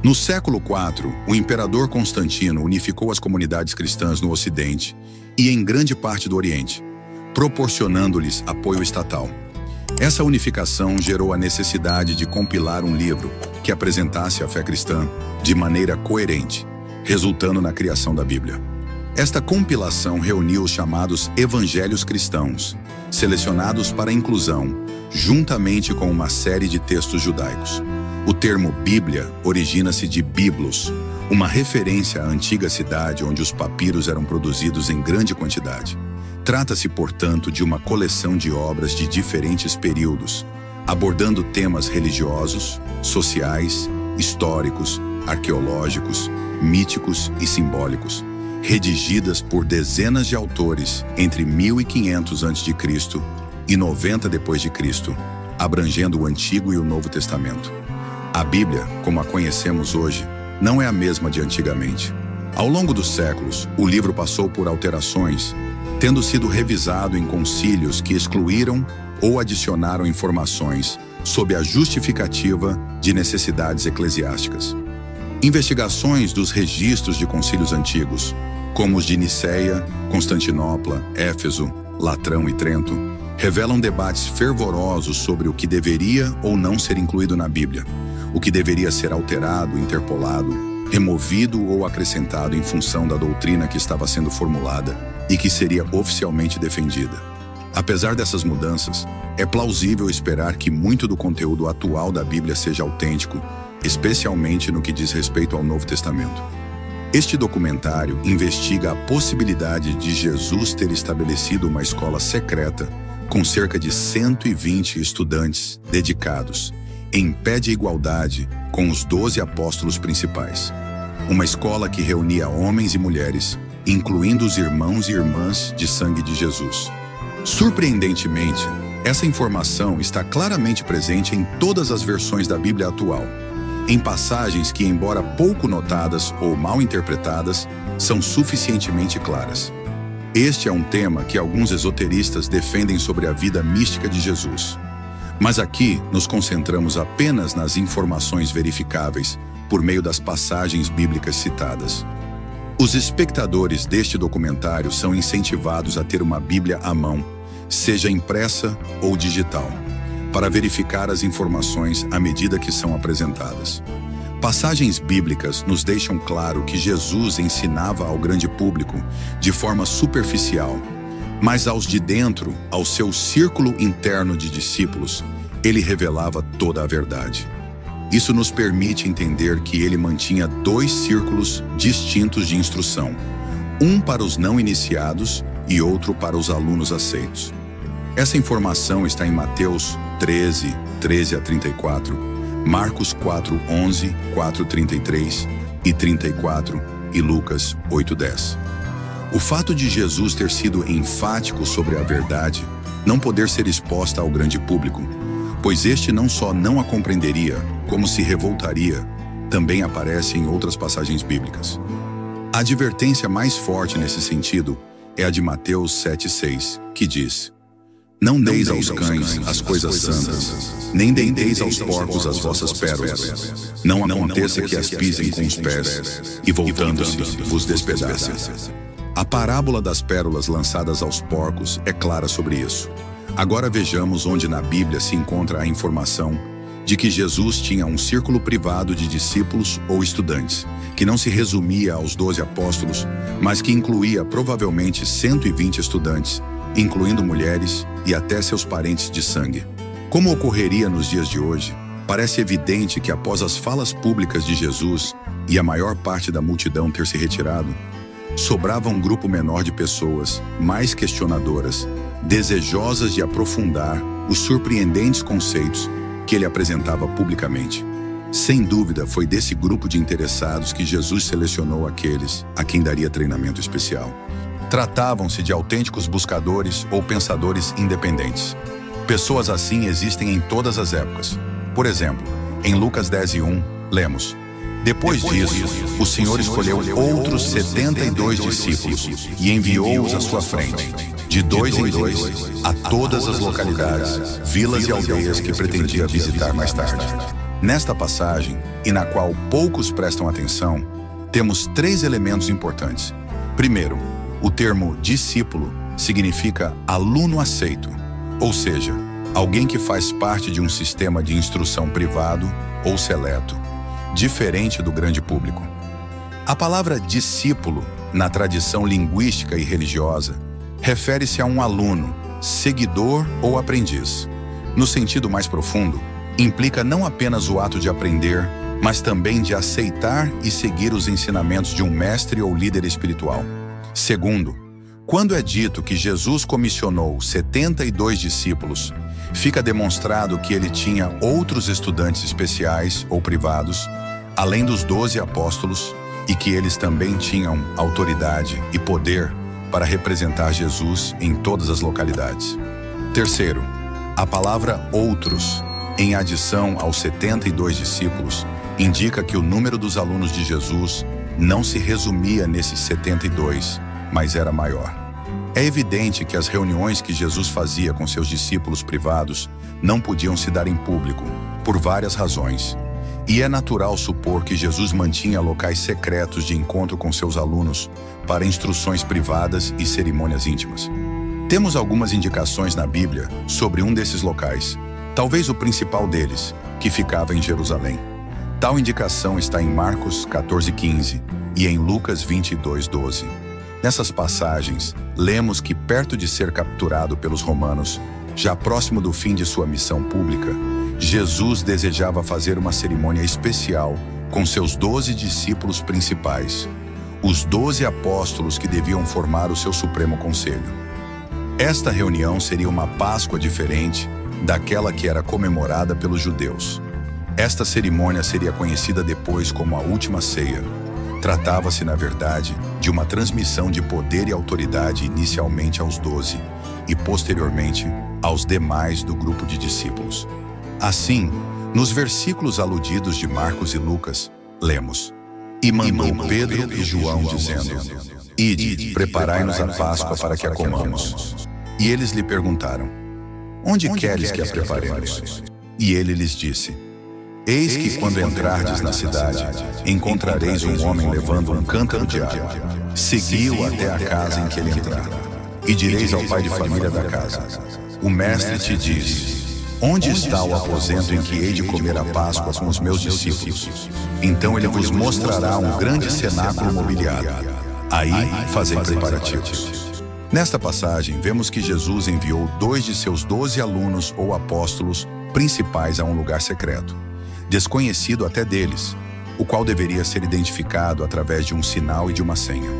No século IV, o imperador Constantino unificou as comunidades cristãs no Ocidente e em grande parte do Oriente, proporcionando-lhes apoio estatal. Essa unificação gerou a necessidade de compilar um livro que apresentasse a fé cristã de maneira coerente, resultando na criação da Bíblia. Esta compilação reuniu os chamados evangelhos cristãos, selecionados para inclusão, juntamente com uma série de textos judaicos. O termo Bíblia origina-se de Biblos, uma referência à antiga cidade onde os papiros eram produzidos em grande quantidade. Trata-se, portanto, de uma coleção de obras de diferentes períodos, abordando temas religiosos, sociais, históricos, arqueológicos, míticos e simbólicos, redigidas por dezenas de autores entre 1500 a.C. e 90 d.C., abrangendo o Antigo e o Novo Testamento. A Bíblia, como a conhecemos hoje, não é a mesma de antigamente. Ao longo dos séculos, o livro passou por alterações, tendo sido revisado em concílios que excluíram ou adicionaram informações sob a justificativa de necessidades eclesiásticas. Investigações dos registros de concílios antigos, como os de Niceia, Constantinopla, Éfeso, Latrão e Trento, revelam debates fervorosos sobre o que deveria ou não ser incluído na Bíblia, o que deveria ser alterado, interpolado, removido ou acrescentado em função da doutrina que estava sendo formulada e que seria oficialmente defendida. Apesar dessas mudanças, é plausível esperar que muito do conteúdo atual da Bíblia seja autêntico, especialmente no que diz respeito ao Novo Testamento. Este documentário investiga a possibilidade de Jesus ter estabelecido uma escola secreta com cerca de 120 estudantes dedicados, em pé de igualdade com os 12 apóstolos principais. Uma escola que reunia homens e mulheres, incluindo os irmãos e irmãs de sangue de Jesus. Surpreendentemente, essa informação está claramente presente em todas as versões da Bíblia atual, em passagens que, embora pouco notadas ou mal interpretadas, são suficientemente claras. Este é um tema que alguns esoteristas defendem sobre a vida mística de Jesus. Mas aqui nos concentramos apenas nas informações verificáveis por meio das passagens bíblicas citadas. Os espectadores deste documentário são incentivados a ter uma Bíblia à mão, seja impressa ou digital, para verificar as informações à medida que são apresentadas. Passagens bíblicas nos deixam claro que Jesus ensinava ao grande público de forma superficial, mas aos de dentro, ao seu círculo interno de discípulos, ele revelava toda a verdade. Isso nos permite entender que ele mantinha 2 círculos distintos de instrução, um para os não iniciados e outro para os alunos aceitos. Essa informação está em Mateus 13, 13 a 34, Marcos 4, 11, 4, 33 e 34 e Lucas 8, 10. O fato de Jesus ter sido enfático sobre a verdade não poder ser exposta ao grande público, pois este não só não a compreenderia, como se revoltaria, também aparece em outras passagens bíblicas. A advertência mais forte nesse sentido é a de Mateus 7,6, que diz: Não deis aos cães as coisas santas, nem deis aos porcos as vossas pérolas. Não aconteça que as pisem com os pés, e voltando-se, vos despedacem. A parábola das pérolas lançadas aos porcos é clara sobre isso. Agora vejamos onde na Bíblia se encontra a informação de que Jesus tinha um círculo privado de discípulos ou estudantes, que não se resumia aos 12 apóstolos, mas que incluía provavelmente 120 estudantes, incluindo mulheres e até seus parentes de sangue. Como ocorreria nos dias de hoje, parece evidente que após as falas públicas de Jesus e a maior parte da multidão ter se retirado, sobrava um grupo menor de pessoas, mais questionadoras, desejosas de aprofundar os surpreendentes conceitos que ele apresentava publicamente. Sem dúvida, foi desse grupo de interessados que Jesus selecionou aqueles a quem daria treinamento especial. Tratavam-se de autênticos buscadores ou pensadores independentes. Pessoas assim existem em todas as épocas. Por exemplo, em Lucas 10:1, lemos: Depois disso, o Senhor escolheu outros 72 discípulos e enviou-os à sua frente, de 2 em 2, a todas as localidades, vilas e aldeias que pretendia visitar mais tarde. Nesta passagem, e na qual poucos prestam atenção, temos 3 elementos importantes. Primeiro, o termo discípulo significa aluno aceito, ou seja, alguém que faz parte de um sistema de instrução privado ou seleto, diferente do grande público. A palavra discípulo, na tradição linguística e religiosa, refere-se a um aluno, seguidor ou aprendiz. No sentido mais profundo, implica não apenas o ato de aprender, mas também de aceitar e seguir os ensinamentos de um mestre ou líder espiritual. Segundo, quando é dito que Jesus comissionou 72 discípulos, fica demonstrado que ele tinha outros estudantes especiais ou privados, além dos 12 apóstolos, e que eles também tinham autoridade e poder para representar Jesus em todas as localidades. Terceiro, a palavra outros, em adição aos 72 discípulos, indica que o número dos alunos de Jesus não se resumia nesses 72, mas era maior. É evidente que as reuniões que Jesus fazia com seus discípulos privados não podiam se dar em público, por várias razões. E é natural supor que Jesus mantinha locais secretos de encontro com seus alunos para instruções privadas e cerimônias íntimas. Temos algumas indicações na Bíblia sobre um desses locais, talvez o principal deles, que ficava em Jerusalém. Tal indicação está em Marcos 14:15 e em Lucas 22:12. Nessas passagens, lemos que perto de ser capturado pelos romanos, já próximo do fim de sua missão pública, Jesus desejava fazer uma cerimônia especial com seus 12 discípulos principais, os 12 apóstolos que deviam formar o seu supremo conselho. Esta reunião seria uma Páscoa diferente daquela que era comemorada pelos judeus. Esta cerimônia seria conhecida depois como a Última Ceia. Tratava-se, na verdade, de uma transmissão de poder e autoridade inicialmente aos 12 e, posteriormente, aos demais do grupo de discípulos. Assim, nos versículos aludidos de Marcos e Lucas, lemos: E mandou Pedro e João, dizendo: Ide, preparai-nos a Páscoa para que a comamos. E eles lhe perguntaram: Onde queres que a preparemos? E ele lhes disse: Eis que quando entrardes na cidade, encontrareis um homem levando um cântaro de água. Segui-o até a casa em que ele entrar. E direis ao pai de família da casa: O mestre te diz: Onde está o aposento em que hei de comer a Páscoa com os meus discípulos? Então ele vos mostrará um grande cenáculo mobiliado. Aí fazei preparativos. Nesta passagem, vemos que Jesus enviou 2 de seus 12 alunos ou apóstolos principais a um lugar secreto, desconhecido até deles, o qual deveria ser identificado através de um sinal e de uma senha.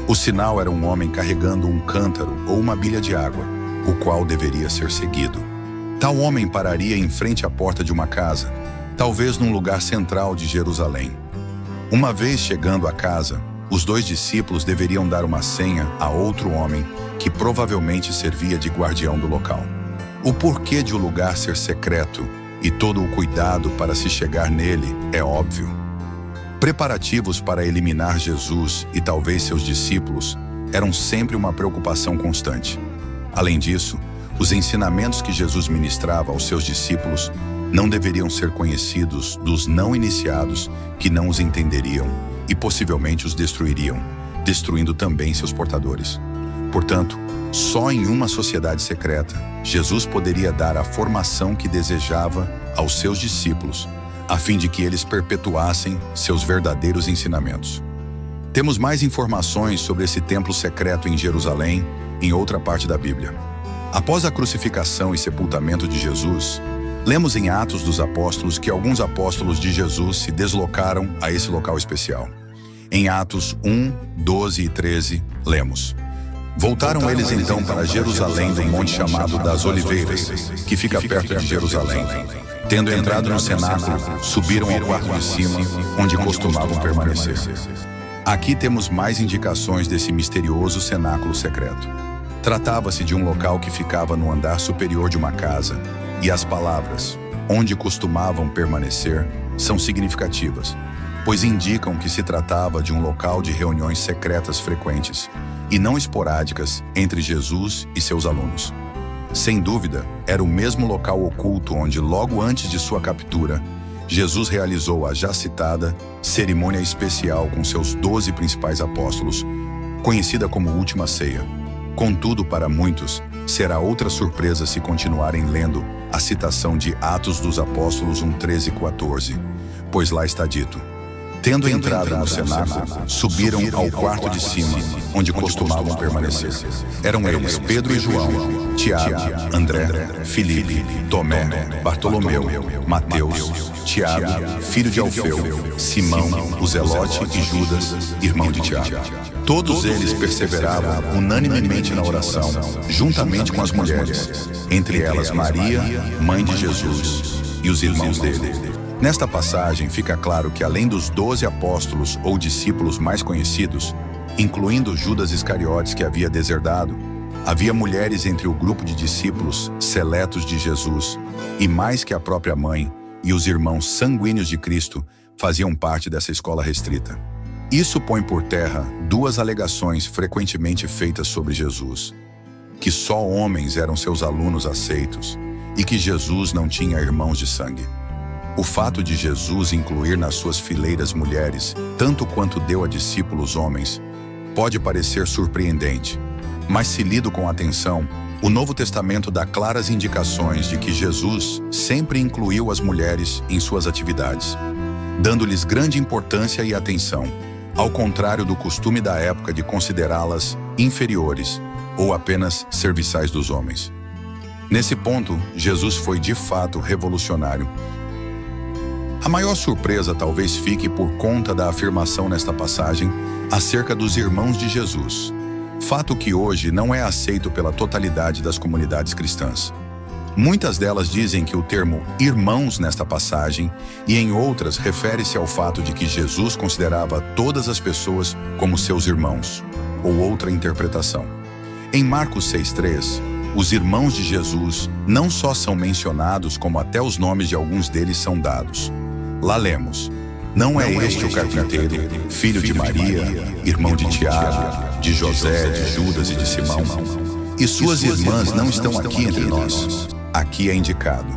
O sinal era um homem carregando um cântaro ou uma bilha de água, o qual deveria ser seguido. Tal homem pararia em frente à porta de uma casa, talvez num lugar central de Jerusalém. Uma vez chegando à casa, os 2 discípulos deveriam dar uma senha a outro homem que provavelmente servia de guardião do local. O porquê de o lugar ser secreto e todo o cuidado para se chegar nele é óbvio. Preparativos para eliminar Jesus e talvez seus discípulos eram sempre uma preocupação constante. Além disso, os ensinamentos que Jesus ministrava aos seus discípulos não deveriam ser conhecidos dos não iniciados que não os entenderiam e possivelmente os destruiriam, destruindo também seus portadores. Portanto, só em uma sociedade secreta, Jesus poderia dar a formação que desejava aos seus discípulos, a fim de que eles perpetuassem seus verdadeiros ensinamentos. Temos mais informações sobre esse templo secreto em Jerusalém em outra parte da Bíblia. Após a crucificação e sepultamento de Jesus, lemos em Atos dos Apóstolos que alguns apóstolos de Jesus se deslocaram a esse local especial. Em Atos 1, 12 e 13, lemos: Voltaram eles então para Jerusalém do monte chamado das Oliveiras, que fica perto de Jerusalém. Tendo entrado no cenáculo, subiram ao quarto de cima, onde costumavam permanecer. Aqui temos mais indicações desse misterioso cenáculo secreto. Tratava-se de um local que ficava no andar superior de uma casa, e as palavras, onde costumavam permanecer, são significativas, pois indicam que se tratava de um local de reuniões secretas frequentes, e não esporádicas, entre Jesus e seus alunos. Sem dúvida, era o mesmo local oculto onde, logo antes de sua captura, Jesus realizou a já citada cerimônia especial com seus 12 principais apóstolos, conhecida como Última Ceia. Contudo, para muitos, será outra surpresa se continuarem lendo a citação de Atos dos Apóstolos 1, 13 e 14, pois lá está dito: tendo entrado no cenáculo, subiram ao quarto de cima, onde costumavam permanecer. Eram eles Pedro e João, Tiago, André, Filipe, Tomé, Bartolomeu, Mateus, Tiago, filho de Alfeu, Simão, o Zelote e Judas, irmão de Tiago. Todos eles perseveravam unanimemente na oração, juntamente com as mulheres, entre elas Maria, mãe de Jesus, e os irmãos dele. Nesta passagem fica claro que além dos 12 apóstolos ou discípulos mais conhecidos, incluindo Judas Iscariotes que havia deserdado, havia mulheres entre o grupo de discípulos seletos de Jesus, e mais que a própria mãe e os irmãos sanguíneos de Cristo faziam parte dessa escola restrita. Isso põe por terra duas alegações frequentemente feitas sobre Jesus: que só homens eram seus alunos aceitos e que Jesus não tinha irmãos de sangue. O fato de Jesus incluir nas suas fileiras mulheres, tanto quanto deu a discípulos homens, pode parecer surpreendente, mas se lido com atenção, o Novo Testamento dá claras indicações de que Jesus sempre incluiu as mulheres em suas atividades, dando-lhes grande importância e atenção, ao contrário do costume da época de considerá-las inferiores ou apenas serviçais dos homens. Nesse ponto, Jesus foi de fato revolucionário. A maior surpresa talvez fique por conta da afirmação nesta passagem acerca dos irmãos de Jesus, fato que hoje não é aceito pela totalidade das comunidades cristãs. Muitas delas dizem que o termo irmãos nesta passagem e em outras refere-se ao fato de que Jesus considerava todas as pessoas como seus irmãos, ou outra interpretação. Em Marcos 6,3, os irmãos de Jesus não só são mencionados, como até os nomes de alguns deles são dados. Lá lemos: não é este o carpinteiro, filho de Maria, irmão de Tiago, de José, de Judas e de Simão? E suas irmãs não estão aqui entre nós? Aqui é indicado.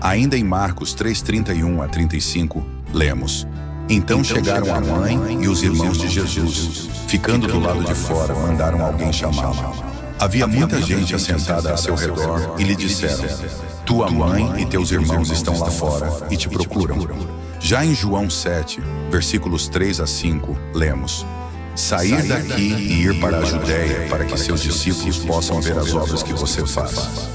Ainda em Marcos 3:31 a 35, lemos: então chegaram a mãe e os irmãos de Jesus, ficando do lado de fora, mandaram alguém chamá-lo. Havia muita gente assentada a seu redor e lhe disseram: tua mãe e teus irmãos estão lá fora e te procuram. Já em João 7, versículos 3 a 5, lemos: sair daqui e ir para a Judéia, para que seus discípulos possam ver as obras que você faz.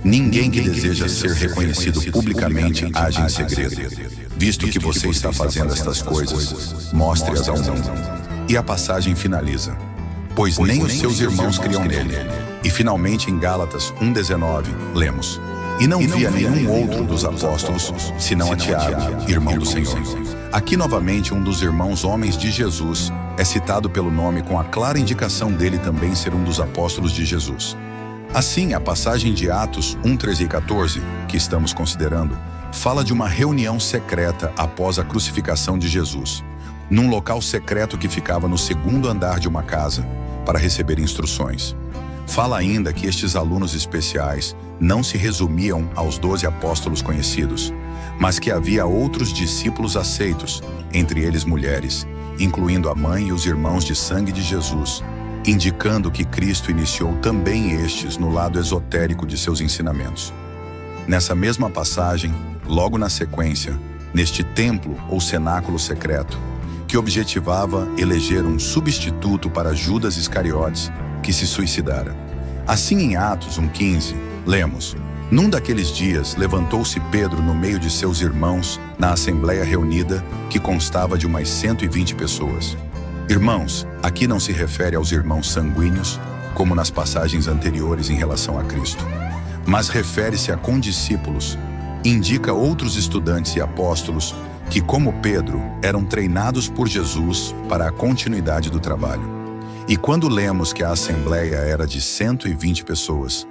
Ninguém que deseja ser reconhecido publicamente age em segredo. Visto que você está fazendo estas coisas, mostre-as ao mundo. E a passagem finaliza: pois nem os seus irmãos criam nele. E finalmente em Gálatas 1:19, lemos: e não via nenhum outro dos apóstolos, senão a Tiago, irmão do Senhor. Aqui novamente um dos irmãos homens de Jesus é citado pelo nome, com a clara indicação dele também ser um dos apóstolos de Jesus. Assim, a passagem de Atos 1:13 e 14, que estamos considerando, fala de uma reunião secreta após a crucificação de Jesus, num local secreto que ficava no segundo andar de uma casa, para receber instruções. Fala ainda que estes alunos especiais não se resumiam aos 12 apóstolos conhecidos, mas que havia outros discípulos aceitos, entre eles mulheres, incluindo a mãe e os irmãos de sangue de Jesus, indicando que Cristo iniciou também estes no lado esotérico de seus ensinamentos. Nessa mesma passagem, logo na sequência, neste templo ou cenáculo secreto, que objetivava eleger um substituto para Judas Iscariotes, que se suicidara. Assim, em Atos 1:15, lemos: num daqueles dias levantou-se Pedro no meio de seus irmãos na assembleia reunida, que constava de umas 120 pessoas. Irmãos, aqui não se refere aos irmãos sanguíneos, como nas passagens anteriores em relação a Cristo, mas refere-se a condiscípulos. Indica outros estudantes e apóstolos que, como Pedro, eram treinados por Jesus para a continuidade do trabalho. E quando lemos que a assembleia era de 120 pessoas,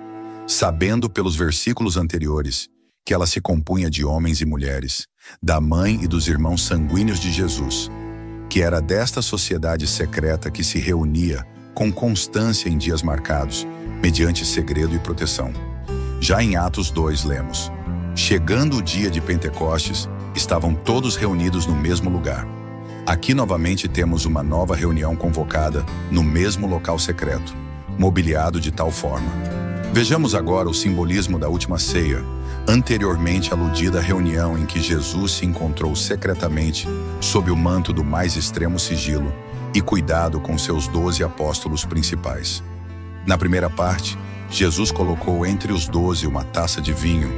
sabendo pelos versículos anteriores que ela se compunha de homens e mulheres, da mãe e dos irmãos sanguíneos de Jesus, que era desta sociedade secreta que se reunia com constância em dias marcados, mediante segredo e proteção. Já em Atos 2 lemos: chegando o dia de Pentecostes, estavam todos reunidos no mesmo lugar. Aqui novamente temos uma nova reunião convocada no mesmo local secreto, mobiliado de tal forma. Vejamos agora o simbolismo da última ceia, anteriormente aludida à reunião em que Jesus se encontrou secretamente sob o manto do mais extremo sigilo e cuidado com seus 12 apóstolos principais. Na primeira parte, Jesus colocou entre os 12 uma taça de vinho,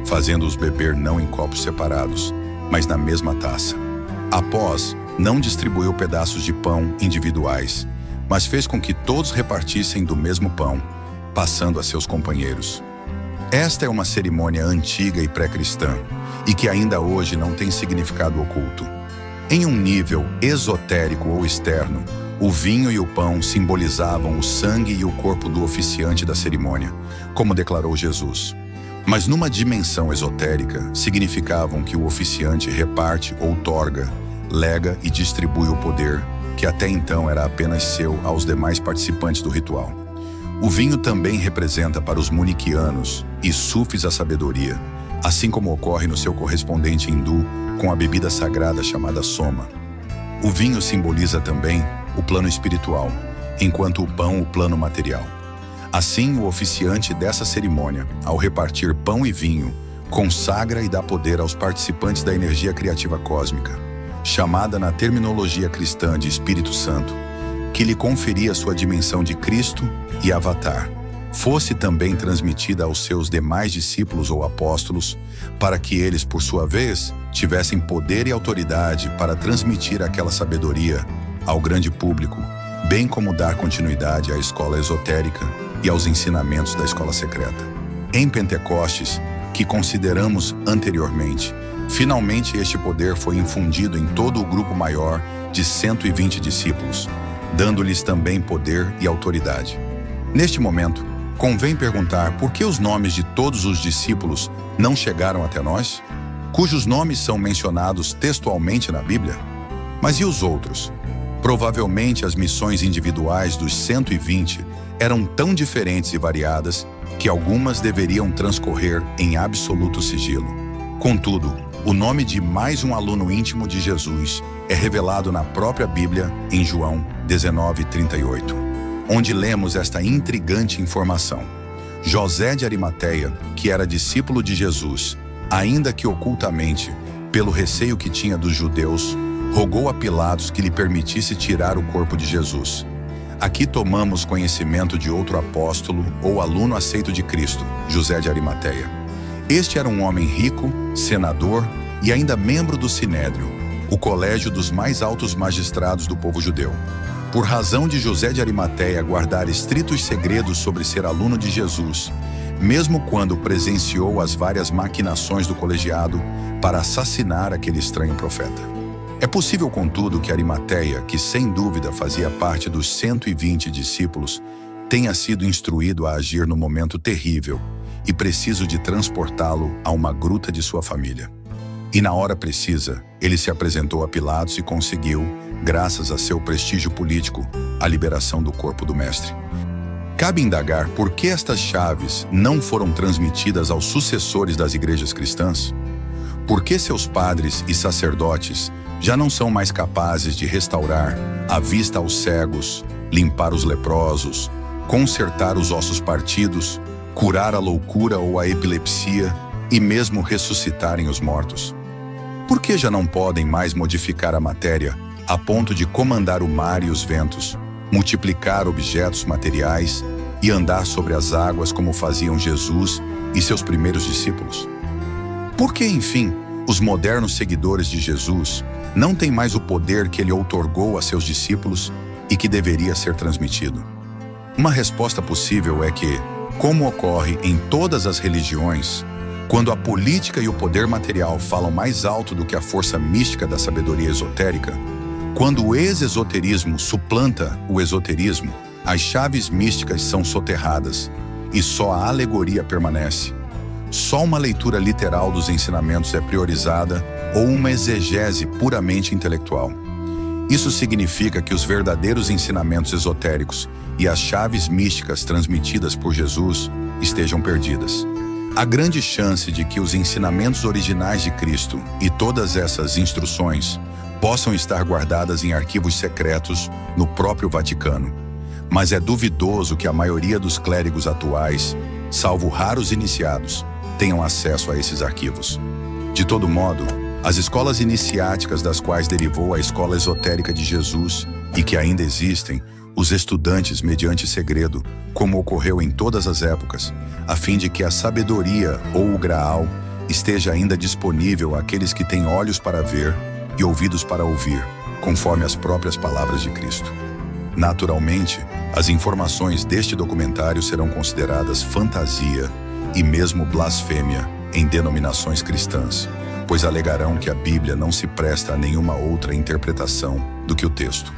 fazendo-os beber não em copos separados, mas na mesma taça. Após, não distribuiu pedaços de pão individuais, mas fez com que todos repartissem do mesmo pão, passando a seus companheiros. Esta é uma cerimônia antiga e pré-cristã, e que ainda hoje não tem significado oculto. Em um nível esotérico ou externo, o vinho e o pão simbolizavam o sangue e o corpo do oficiante da cerimônia, como declarou Jesus. Mas numa dimensão esotérica, significavam que o oficiante reparte, outorga, lega e distribui o poder, que até então era apenas seu, aos demais participantes do ritual. O vinho também representa para os muniquianos e sufis a sabedoria, assim como ocorre no seu correspondente hindu com a bebida sagrada chamada soma. O vinho simboliza também o plano espiritual, enquanto o pão o plano material. Assim, o oficiante dessa cerimônia, ao repartir pão e vinho, consagra e dá poder aos participantes da energia criativa cósmica, chamada na terminologia cristã de Espírito Santo, que lhe conferia sua dimensão de Cristo e Avatar, fosse também transmitida aos seus demais discípulos ou apóstolos, para que eles, por sua vez, tivessem poder e autoridade para transmitir aquela sabedoria ao grande público, bem como dar continuidade à escola esotérica e aos ensinamentos da escola secreta. Em Pentecostes, que consideramos anteriormente, finalmente este poder foi infundido em todo o grupo maior de 120 discípulos, dando-lhes também poder e autoridade. Neste momento, convém perguntar por que os nomes de todos os discípulos não chegaram até nós, cujos nomes são mencionados textualmente na Bíblia? Mas e os outros? Provavelmente as missões individuais dos 120 eram tão diferentes e variadas que algumas deveriam transcorrer em absoluto sigilo. Contudo, o nome de mais um aluno íntimo de Jesus é revelado na própria Bíblia em João 19:38, onde lemos esta intrigante informação. José de Arimateia, que era discípulo de Jesus, ainda que ocultamente, pelo receio que tinha dos judeus, rogou a Pilatos que lhe permitisse tirar o corpo de Jesus. Aqui tomamos conhecimento de outro apóstolo ou aluno aceito de Cristo, José de Arimateia. Este era um homem rico, senador e ainda membro do Sinédrio, o colégio dos mais altos magistrados do povo judeu. Por razão de José de Arimateia guardar estritos segredos sobre ser aluno de Jesus, mesmo quando presenciou as várias maquinações do colegiado para assassinar aquele estranho profeta. É possível, contudo, que Arimateia, que sem dúvida fazia parte dos 120 discípulos, tenha sido instruído a agir no momento terrível e preciso de transportá-lo a uma gruta de sua família. E na hora precisa, ele se apresentou a Pilatos e conseguiu, graças a seu prestígio político, a liberação do corpo do mestre. Cabe indagar por que estas chaves não foram transmitidas aos sucessores das igrejas cristãs? Por que seus padres e sacerdotes já não são mais capazes de restaurar a vista aos cegos, limpar os leprosos, consertar os ossos partidos, curar a loucura ou a epilepsia e mesmo ressuscitarem os mortos? Por que já não podem mais modificar a matéria a ponto de comandar o mar e os ventos, multiplicar objetos materiais e andar sobre as águas como faziam Jesus e seus primeiros discípulos? Por que, enfim, os modernos seguidores de Jesus não têm mais o poder que ele outorgou a seus discípulos e que deveria ser transmitido? Uma resposta possível é que, como ocorre em todas as religiões, quando a política e o poder material falam mais alto do que a força mística da sabedoria esotérica, quando o ex-esoterismo suplanta o esoterismo, as chaves místicas são soterradas e só a alegoria permanece. Só uma leitura literal dos ensinamentos é priorizada ou uma exegese puramente intelectual. Isso significa que os verdadeiros ensinamentos esotéricos e as chaves místicas transmitidas por Jesus estejam perdidas. Há grande chance de que os ensinamentos originais de Cristo e todas essas instruções possam estar guardadas em arquivos secretos no próprio Vaticano. Mas é duvidoso que a maioria dos clérigos atuais, salvo raros iniciados, tenham acesso a esses arquivos. De todo modo, as escolas iniciáticas das quais derivou a escola esotérica de Jesus e que ainda existem, os estudantes mediante segredo, como ocorreu em todas as épocas, a fim de que a sabedoria ou o Graal esteja ainda disponível àqueles que têm olhos para ver e ouvidos para ouvir, conforme as próprias palavras de Cristo. Naturalmente, as informações deste documentário serão consideradas fantasia e mesmo blasfêmia em denominações cristãs, pois alegarão que a Bíblia não se presta a nenhuma outra interpretação do que o texto.